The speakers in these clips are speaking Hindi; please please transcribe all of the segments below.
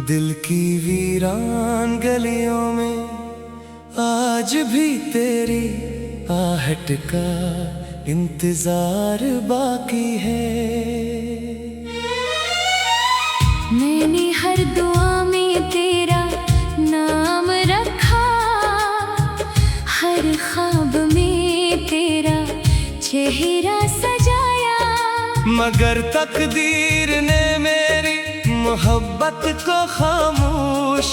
दिल की वीरान गलियों में आज भी तेरी आहट का इंतजार बाकी है। मैंने हर दुआ में तेरा नाम रखा, हर ख्वाब में तेरा चेहरा सजाया, मगर तकदीर ने मेरी मोहब्बत को खामोश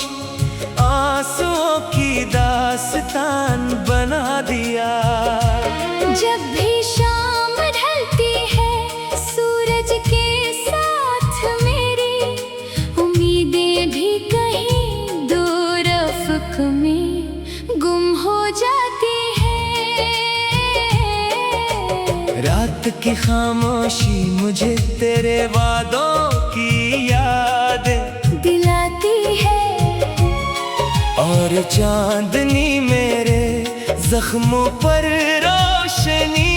आंसुओं की दास्तान बना दिया। जब भी शाम ढलती है सूरज के साथ मेरी उम्मीदें भी कहीं दूर अफ़क़ में गुम हो जाती है। रात की खामोशी मुझे तेरे वादों की याद दिलाती है, और चांदनी मेरे जख्मों पर रोशनी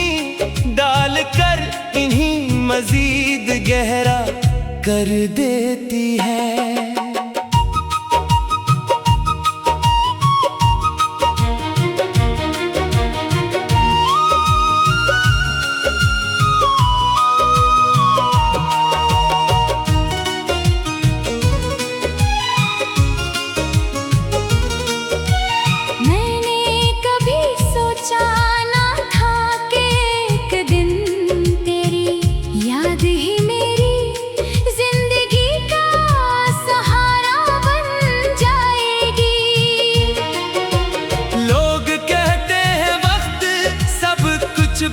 डालकर इन्हीं मजीद गहरा कर देती है।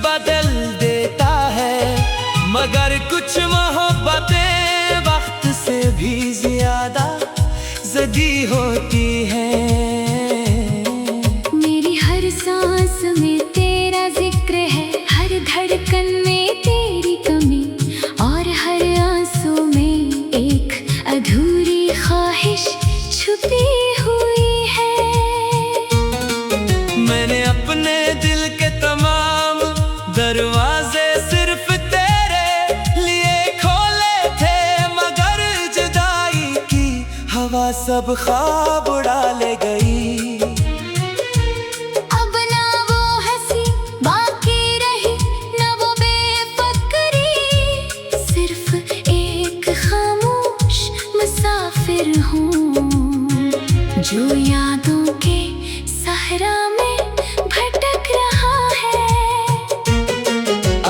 बदल देता है, मगर कुछ मोहब्बतें वक्त से भी ज्यादा ज़दी होती हैं। मेरी हर सांस में तेरा जिक्र है, हर धड़कन में तेरी कमी, और हर आंसू में एक अधूरी ख्वाहिश छुपी हुई है। मैंने अपने दिल के तमाम दरवाजे सिर्फ तेरे लिए खोले थे, मगर जुदाई की हवा सब ख्वाब उड़ा ले गई। अब ना वो हंसी बाकी रही, ना वो बेफिक्री, सिर्फ एक खामोश मुसाफिर हूँ जो यादों के सहरा में भटक रहा है।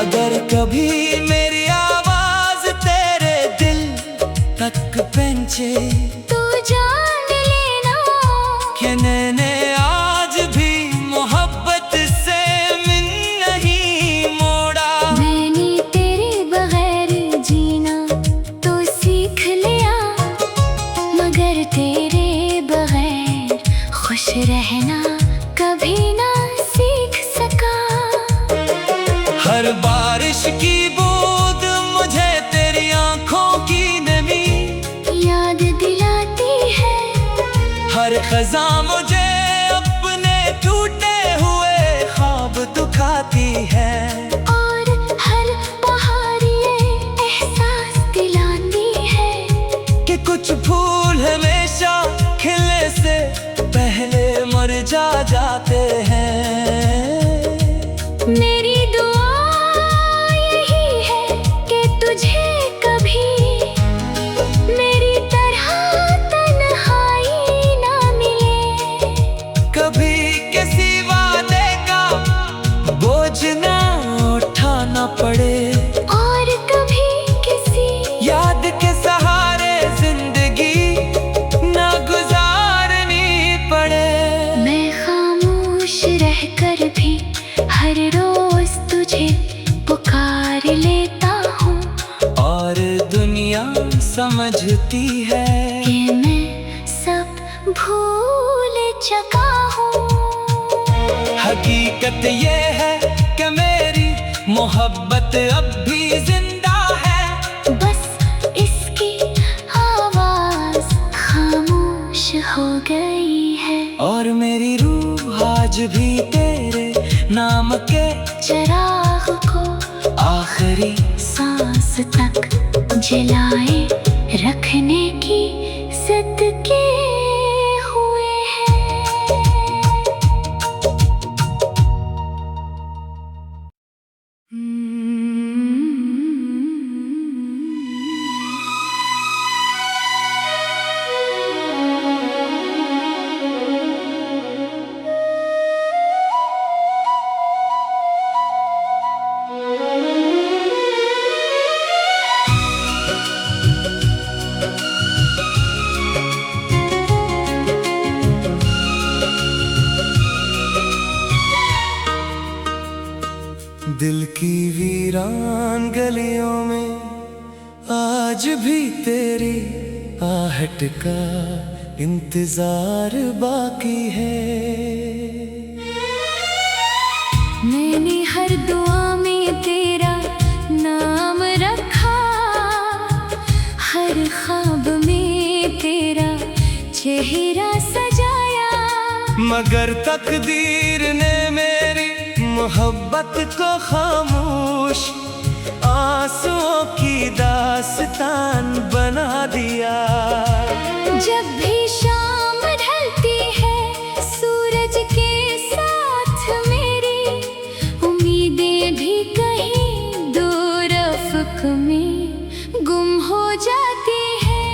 अगर कभी मेरी आवाज तेरे दिल तक पहुंचे तो जान लेना कि मैंने आज भी मोहब्बत से मन नहीं मोड़ा। मैंने तेरे बगैर जीना तो सीख लिया, मगर तेरे बगैर खुश रहना कभी ना सीख सका। हर बारिश की बूंद मुझे तेरी आंखों की नमी याद दिलाती है, हर खज़ा मुझे अपने टूटे हुए ख्वाब दुखाती है, और हर बहार ये एहसास दिलाती है कि कुछ फूल हमेशा खिलने से पहले मर जाते हैं। मेरी दुआ यही है कि तुझे कभी मेरी तरह तन्हाई ना मिले, कभी किसी वादे का बोझ ना उठाना पड़े, और कभी किसी याद के सहारे जिंदगी ना गुजारनी पड़े। मैं खामोश रहकर भी हर रोज तुझे पुकार लेता हूँ, और दुनिया समझती है कि मैं चका हूँ। हकीकत ये है कि मेरी मोहब्बत अब भी जिंदा है, बस इसकी आवाज खामोश हो गई है। और मेरी रूह आज भी तेरे नाम के चिराग को आखिरी सांस तक जलाए रखने की सदके हुए हैं। दिल की वीरान गलियों में आज भी तेरी आहट का इंतजार बाकी है। मैंने हर दुआ में तेरा नाम रखा, हर ख्वाब में तेरा चेहरा सजाया। मगर तकदीर ने मेरी मोहब्बत को खामोश आंसुओं की दास्तान बना दिया। जब भी शाम ढलती है सूरज के साथ मेरी उम्मीदें भी कहीं दूर अफ़क़ में गुम हो जाती है।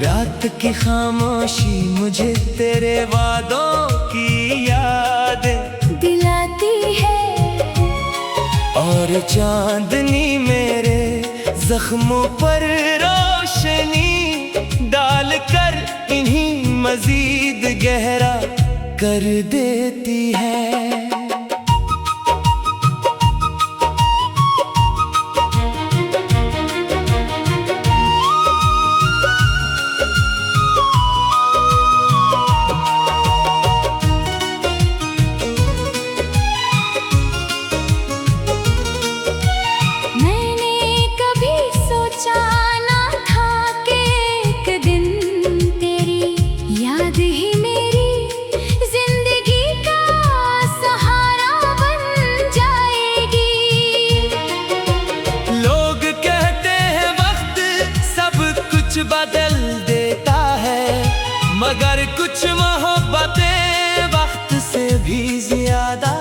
रात की खामोशी मुझे तेरे वादों की याद दिलाती है, और चांदनी मेरे जख्मों पर रोशनी डालकर इन्हीं मजीद गहरा कर देती है। बदल देता है, मगर कुछ मोहब्बतें वक्त से भी ज्यादा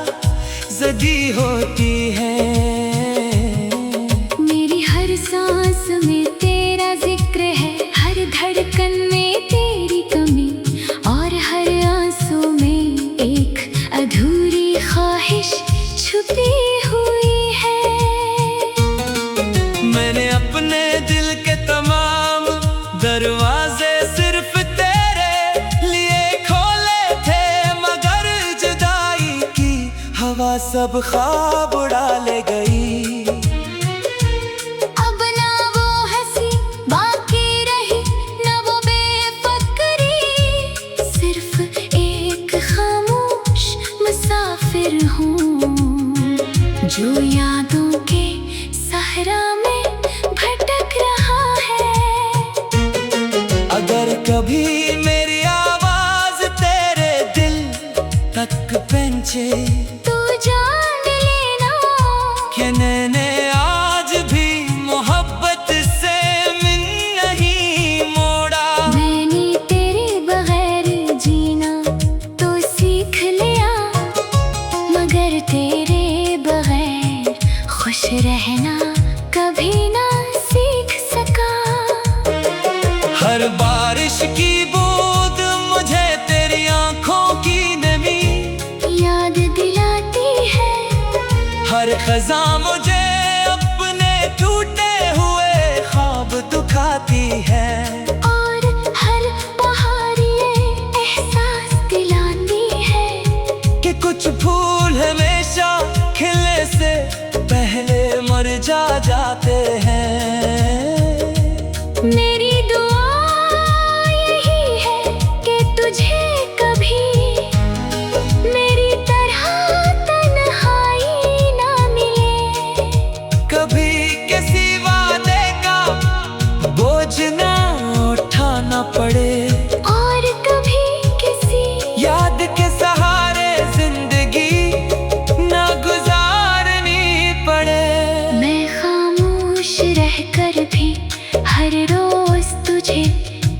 ज़दी होती हैं। मेरी हर सांस में तेरा जिक्र है, हर धड़कन में तेरी कमी, और हर आंसू में एक अधूरी ख्वाहिश छुपी हुई है। मैंने अपने दिल के तमाम दरवाजे सिर्फ तेरे लिए खोले थे, मगर जुदाई की हवा सब ख्वाब उड़ा ले गई। अब ना वो हंसी बाकी रही, ना वो बेफिक्री, सिर्फ एक खामोश मुसाफिर हूँ जो यादों के सहरा में भटक रहा है। अगर कभी मेरी आवाज तेरे दिल तक पहुंचे तू जान लेना कि मैंने आज भी मोहब्बत से मन नहीं मोड़ा। मैंने तेरे बगैर जीना तो सीख लिया, मगर तेरे बगैर खुश रहना कभी ना सीख सका। हर बारिश की बूंद मुझे तेरी आंखों की नमी याद दिलाती है, हर खज़ां मुझे अपने टूटे हुए ख्वाब दुखाती है। और हर बहार ये एहसास दिलाती है कि कुछ फूल हमेशा खिलने से पहले मर जाते हैं। मेरी दुआ यही है तुझे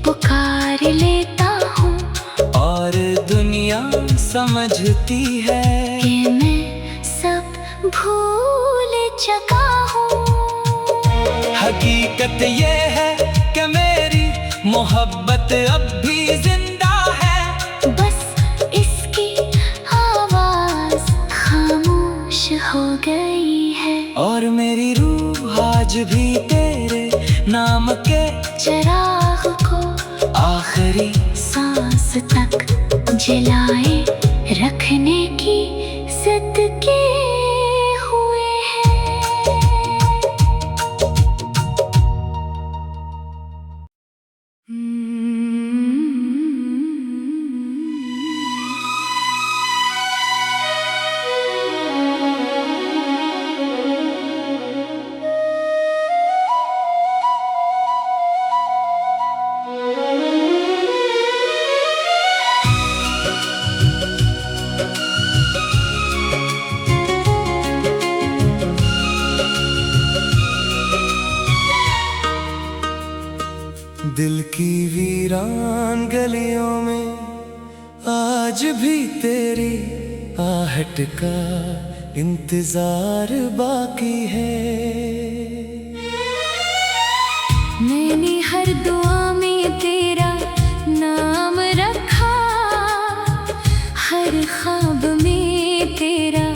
पुकार लेता हूँ और दुनिया समझती है कि मैं सब भूल चुका हूँ। हकीकत ये है कि मेरी मोहब्बत अब भी जिंदा है, बस इसकी आवाज खामोश हो गई है। और मेरी रूह आज भी तेरे नाम के चिराग को आखिरी सांस तक जलाए रखने की सदके हुए हैं। दिल की वीरान गलियों में आज भी तेरी आहट का इंतजार बाकी है। मैंने हर दुआ में तेरा नाम रखा, हर ख्वाब में तेरा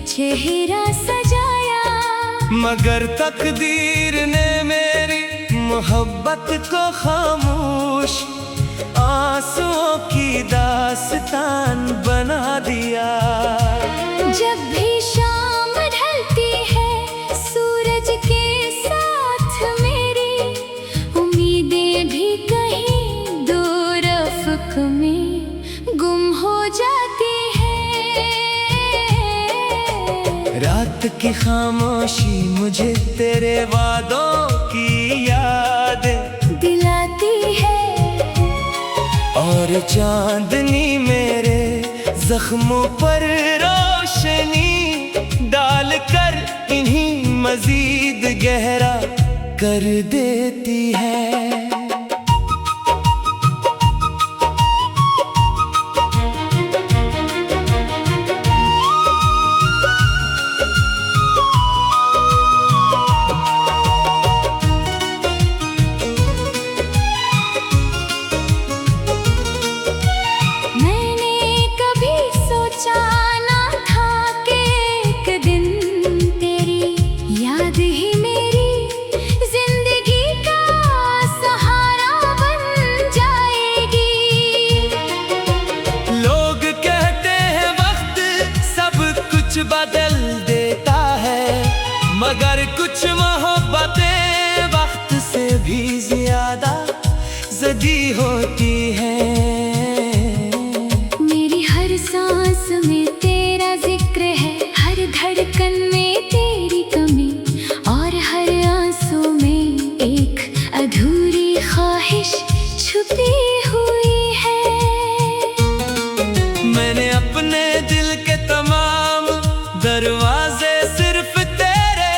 चेहरा सजाया, मगर तकदीर ने मेरी मोहब्बत को खामोश आंसुओं की दास्तान बना दिया। जब भी शाम ढलती है सूरज के साथ मेरी उम्मीदें भी कहीं दूर अफ़क़ में गुम हो जाती है। रात की खामोशी मुझे तेरे वादों की याद दिलाती है, और चांदनी मेरे जख्मों पर रोशनी डालकर इन्हीं मजीद गहरा कर देती है। बदल देता है, मगर कुछ मोहब्बतें वक्त से भी ज्यादा ज़दी होती हैं। मेरी हर सांस में तेरा जिक्र है, हर धड़कन में तेरी कमी, और हर आंसू में एक अधूरी ख्वाहिश छुपी हुई है। मैंने अपने दिल के तमाम दरवाजे सिर्फ तेरे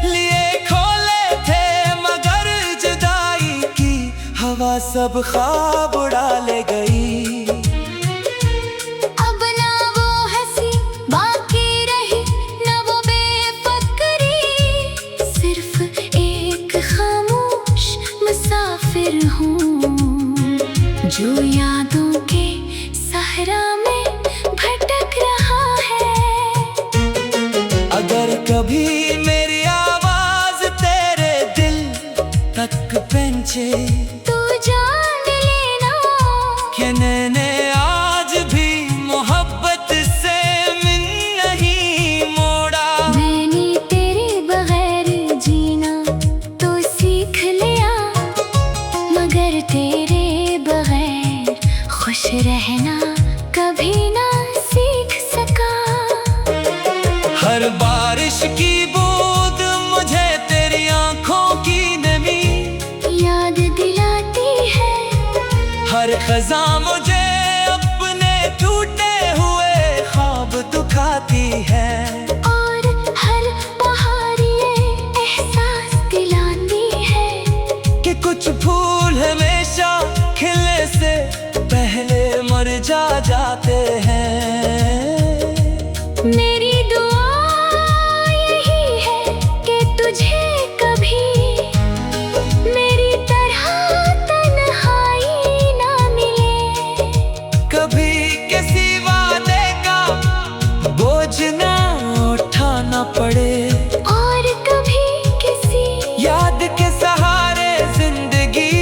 लिए खोले थे, मगर जुदाई की हवा सब ख्वाब उड़ा ले गई। अब ना वो हंसी बाकी रही, ना वो बेफिक्री, सिर्फ एक खामोश मुसाफिर हूँ जो यादों के सहरा में भटक रहा है। अगर कभी मेरी आवाज तेरे दिल तक पहुंचे तू जान लेना कि मैंने आज भी मोहब्बत से मन नहीं मोड़ा। मैंने तेरे बगैर जीना तो सीख लिया, मगर तेरे बगैर खुश रहना कभी ना सीख सका। हर बारिश की बूंद मुझे तेरी आंखों की नमी याद दिलाती है, हर खज़ां मुझे अपने टूटे हुए ख्वाब दुखाती है। और हर पहाड़ ये एहसास दिलाती है कि कुछ भूल फूल हमेशा खिलने से पहले मर जाते हैं। मेरी दुआ यही है कि तुझे कभी मेरी तरह तन्हाई ना मिले, कभी किसी वादे का बोझ ना उठाना पड़े, और कभी किसी याद के सहारे जिंदगी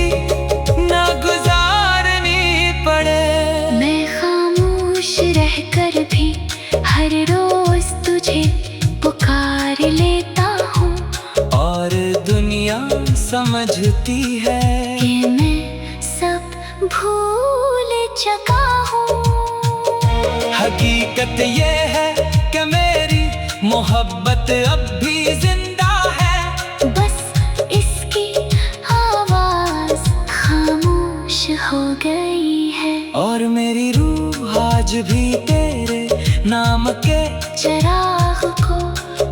ना गुजारनी पड़े। मैं खामोश रहकर भी हर रोज तुझे पुकार लेता हूँ, और दुनिया समझती है कि मैं सब भूल चुका हूँ। हकीकत ये है कि मेरी मोहब्बत अब भी जिंदा है, बस इसकी आवाज खामोश हो गई है, और मेरी रूह आज भी तेरे नाम के चिराग को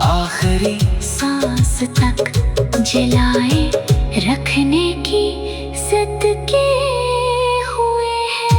आखिरी सांस तक जलाए रखने की सदके हुए हैं।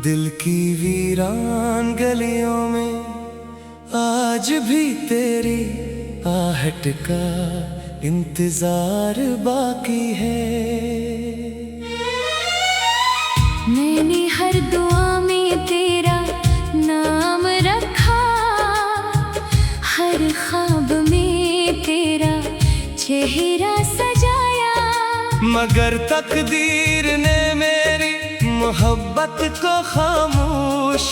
दिल की वीरान गलियों में आज भी तेरी आहट का इंतजार बाकी है। मैंने हर दुआ में तेरा नाम रखा, हर ख्वाब में तेरा चेहरा सजाया, मगर तकदीर ने मेरी मोहब्बत को खामोश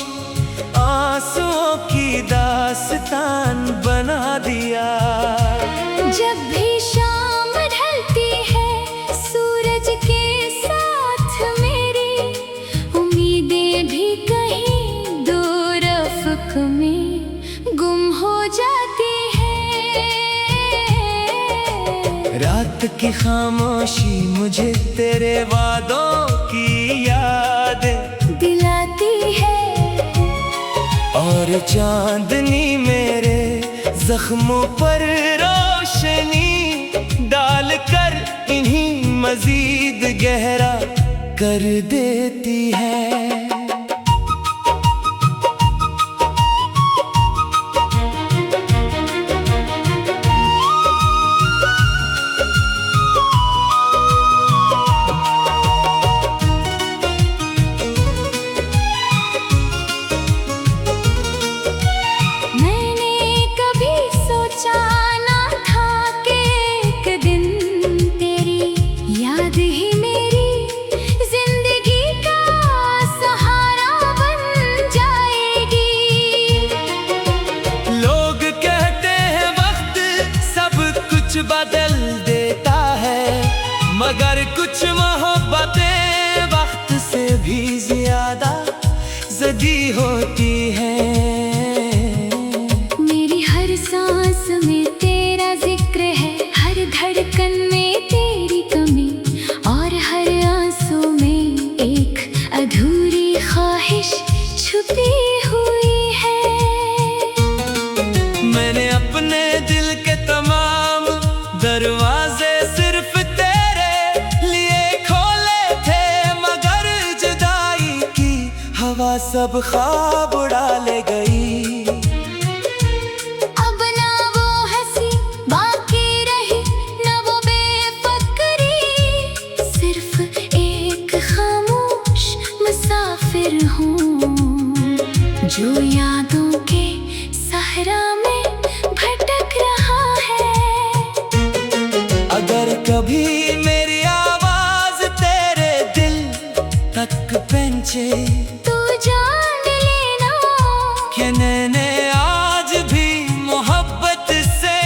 आंसुओं की दास्तान बना दिया। जब भी शाम ढलती है सूरज के साथ मेरी उम्मीदें भी कहीं दूर अफ़क़ में गुम हो जाती है। रात की खामोशी मुझे तेरे वादों की याद दिलाती है, और चांदनी मेरे जख्मों पर रोशनी डालकर इन्हीं मजीद गहरा कर देती है। बदल देता है, मगर कुछ मोहब्बतें वक्त से भी ज्यादा ज़दी होती हैं। मेरी हर सांस में तेरा जिक्र है, हर धड़कन में तेरी कमी, और हर आंसू में एक अधूरी ख्वाहिश छुपी हुई है। मैंने अपने दिल के तमाम दरवाजे सिर्फ तेरे लिए खोले थे, मगर जुदाई की हवा सब ख्वाब उड़ा ले गई। अब ना वो हंसी बाकी रही, ना वो बेफिक्री, सिर्फ एक खामोश मुसाफिर हूँ जो यादों के सहरा में भटक रहा है। अगर कभी मेरी आवाज तेरे दिल तक पहुंचे तू जान लेना कि मैंने आज भी मोहब्बत से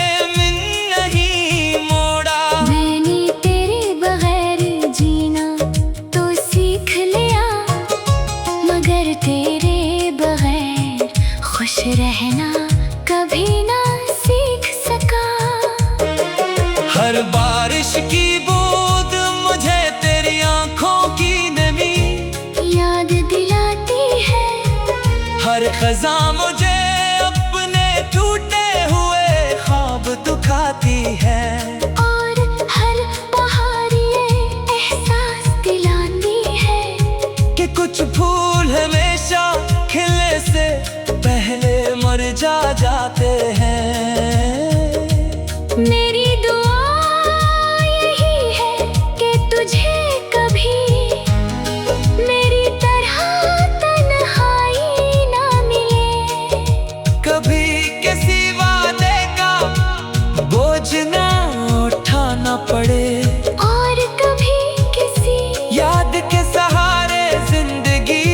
हर बारिश की बूंद मुझे तेरी आंखों की नमी याद दिलाती है। हर खजा मुझे अपने टूटे हुए ख्वाब दुखाती है। और हर बहार ये एहसास दिलाती है कि कुछ फूल हमेशा खिलने से पहले मर जाते हैं। मेरी दुआ यही है कि तुझे कभी मेरी तरह तन्हाई ना मिले। कभी किसी वादे का बोझ ना उठाना पड़े, और कभी किसी याद के सहारे जिंदगी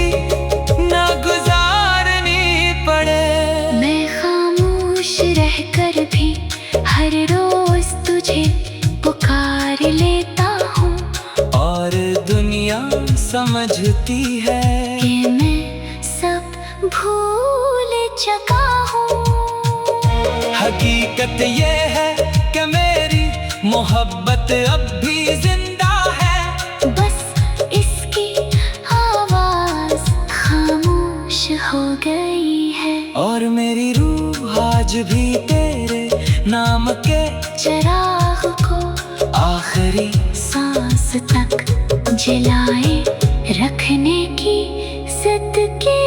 ना गुजारनी पड़े। मैं खामोश रहकर भी हर रोज तुझे पुकार लेता हूँ, और दुनिया समझती है कि मैं सब भूल चुका हूँ। हकीकत ये है कि मेरी मोहब्बत अब भी जिंदा है। बस इसकी आवाज खामोश हो गई है, और मेरी रूह आज भी तेरे नाम के चिराग को आखिरी सांस तक जलाए रखने की सदके